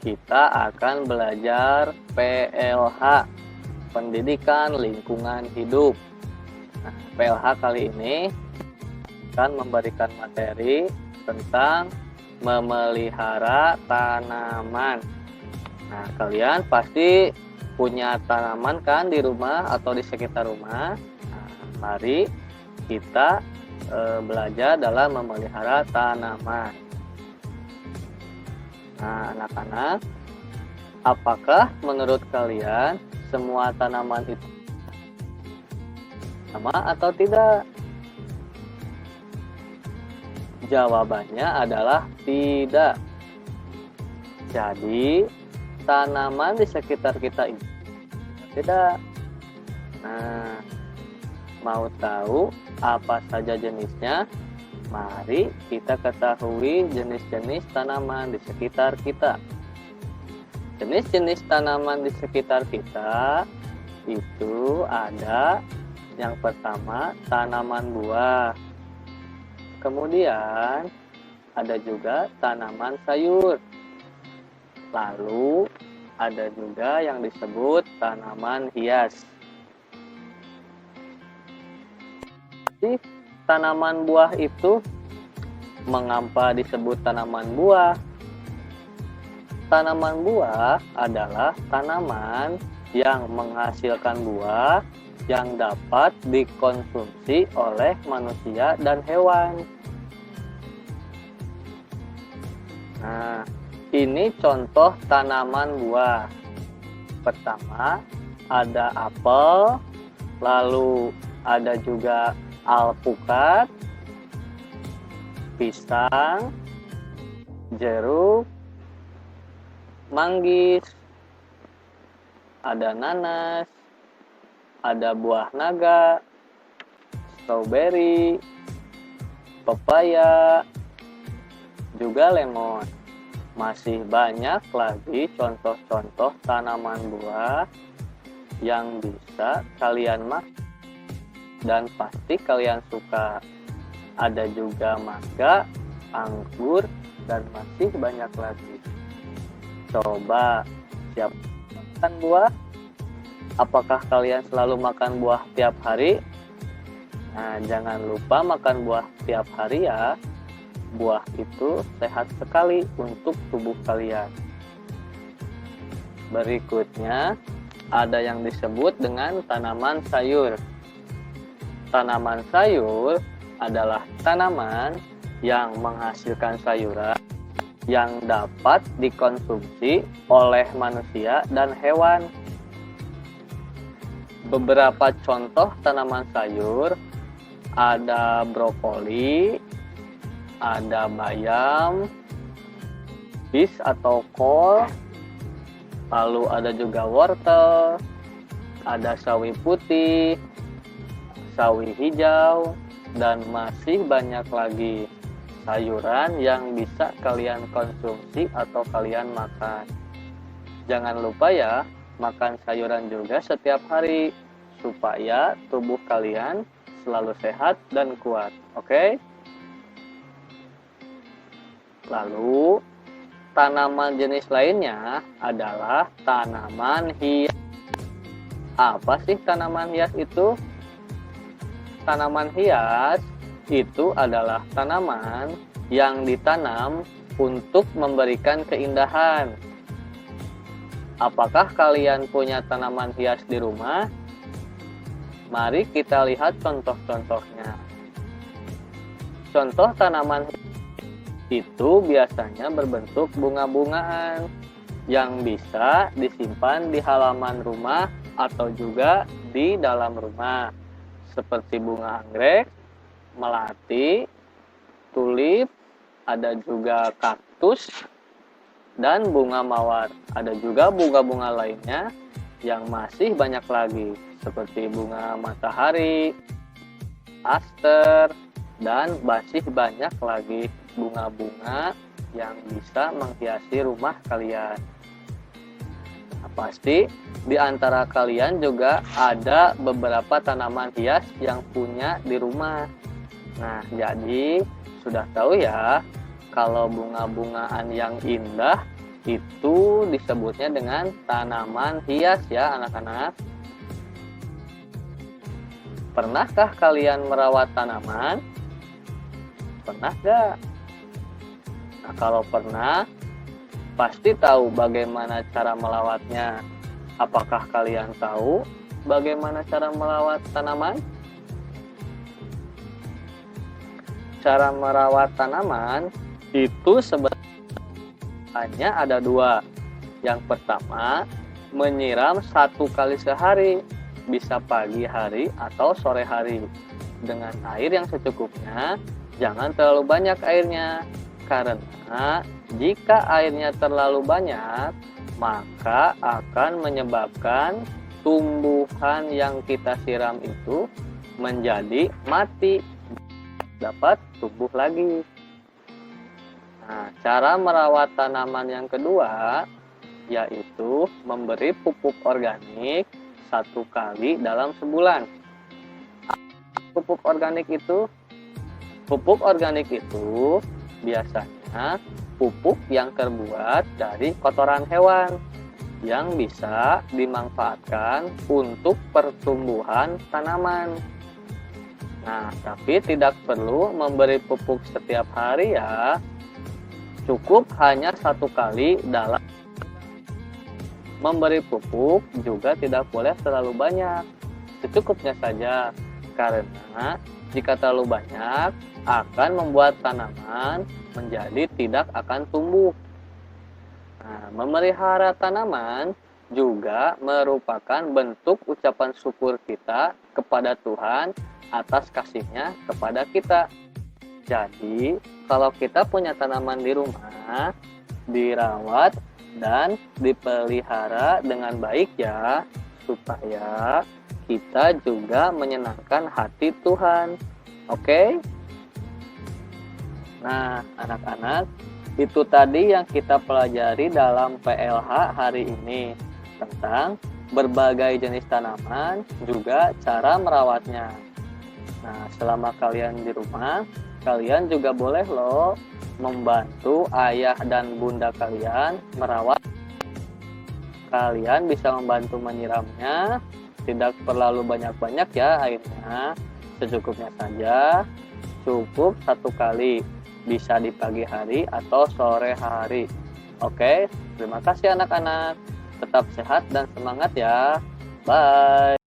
kita akan belajar PLH, Pendidikan Lingkungan Hidup. Nah, PLH kali ini akan memberikan materi tentang memelihara tanaman. Nah, kalian pasti punya tanaman kan di rumah atau di sekitar rumah. Nah, mari kita belajar dalam memelihara tanaman. Nah, anak-anak, apakah menurut kalian semua tanaman itu sama atau tidak? Jawabannya adalah tidak. Jadi, tanaman di sekitar kita itu tidak. Nah, mau tahu apa saja jenisnya? Mari kita ketahui jenis-jenis tanaman di sekitar kita. Jenis-jenis tanaman di sekitar kita itu ada yang pertama tanaman buah. Kemudian ada juga tanaman sayur. Lalu ada juga yang disebut tanaman hias. Jadi, tanaman buah itu mengapa disebut tanaman buah? Tanaman buah adalah tanaman yang menghasilkan buah yang dapat dikonsumsi oleh manusia dan hewan. Nah, ini contoh tanaman buah. Pertama, ada apel, lalu ada juga alpukat, pisang, jeruk, manggis, ada nanas, ada buah naga, stroberi, pepaya, juga lemon. Masih banyak lagi contoh-contoh tanaman buah yang bisa kalian makan dan pasti kalian suka. Ada juga mangga, anggur, dan masih banyak lagi. Coba, siapa makan buah? Apakah kalian selalu makan buah tiap hari? Nah, jangan lupa makan buah tiap hari ya. Buah itu sehat sekali untuk tubuh kalian. Berikutnya, ada yang disebut dengan tanaman sayur. Tanaman sayur adalah tanaman yang menghasilkan sayuran yang dapat dikonsumsi oleh manusia dan hewan. Beberapa contoh tanaman sayur ada brokoli, ada bayam, bis atau kol, lalu ada juga wortel, ada sawi putih, sawi hijau, dan masih banyak lagi sayuran yang bisa kalian konsumsi atau kalian makan. Jangan lupa ya, makan sayuran juga setiap hari supaya tubuh kalian selalu sehat dan kuat. Oke? Lalu, tanaman jenis lainnya adalah tanaman hias. Apa sih tanaman hias itu? Tanaman hias itu adalah tanaman yang ditanam untuk memberikan keindahan. Apakah kalian punya tanaman hias di rumah? Mari kita lihat contoh-contohnya. Contoh tanaman itu biasanya berbentuk bunga-bungaan yang bisa disimpan di halaman rumah atau juga di dalam rumah. Seperti bunga anggrek, melati, tulip, ada juga kaktus, dan bunga mawar. Ada juga bunga-bunga lainnya yang masih banyak lagi, seperti bunga matahari, aster, dan masih banyak lagi bunga-bunga yang bisa menghiasi rumah kalian. Pasti di antara kalian juga ada beberapa tanaman hias yang punya di rumah. Nah, jadi sudah tahu ya, kalau bunga-bungaan yang indah Itu disebutnya dengan tanaman hias ya anak-anak. Pernahkah kalian merawat tanaman? Pernah gak? Nah, kalau pernah, pasti tahu bagaimana cara melawatnya. Apakah kalian tahu bagaimana cara melawat tanaman? Cara merawat tanaman itu sebenarnya hanya ada dua. Yang pertama, menyiram 1 kali sehari, bisa pagi hari atau sore hari, dengan air yang secukupnya. Jangan terlalu banyak airnya, karena jika airnya terlalu banyak, maka akan menyebabkan tumbuhan yang kita siram itu menjadi mati, dapat tumbuh lagi. Nah, cara merawat tanaman yang kedua yaitu memberi pupuk organik 1 kali dalam sebulan. Pupuk organik itu biasanya pupuk yang terbuat dari kotoran hewan yang bisa dimanfaatkan untuk pertumbuhan tanaman. Nah, tapi tidak perlu memberi pupuk setiap hari ya. Cukup hanya 1 kali dalam. Memberi pupuk juga tidak boleh terlalu banyak, secukupnya saja, karena jika terlalu banyak akan membuat tanaman menjadi tidak akan tumbuh. Nah, memelihara tanaman juga merupakan bentuk ucapan syukur kita kepada Tuhan atas kasih-Nya kepada kita. Jadi, kalau kita punya tanaman di rumah, dirawat dan dipelihara dengan baik ya, supaya kita juga menyenangkan hati Tuhan. Oke? Nah, anak-anak, itu tadi yang kita pelajari dalam PLH hari ini tentang berbagai jenis tanaman, juga cara merawatnya. Nah, selama kalian di rumah, kalian juga boleh loh membantu ayah dan bunda kalian merawat. Kalian bisa membantu menyiramnya, tidak terlalu banyak-banyak ya airnya, secukupnya saja, cukup 1 kali, bisa di pagi hari atau sore hari. Oke, terima kasih anak-anak, tetap sehat dan semangat ya, bye.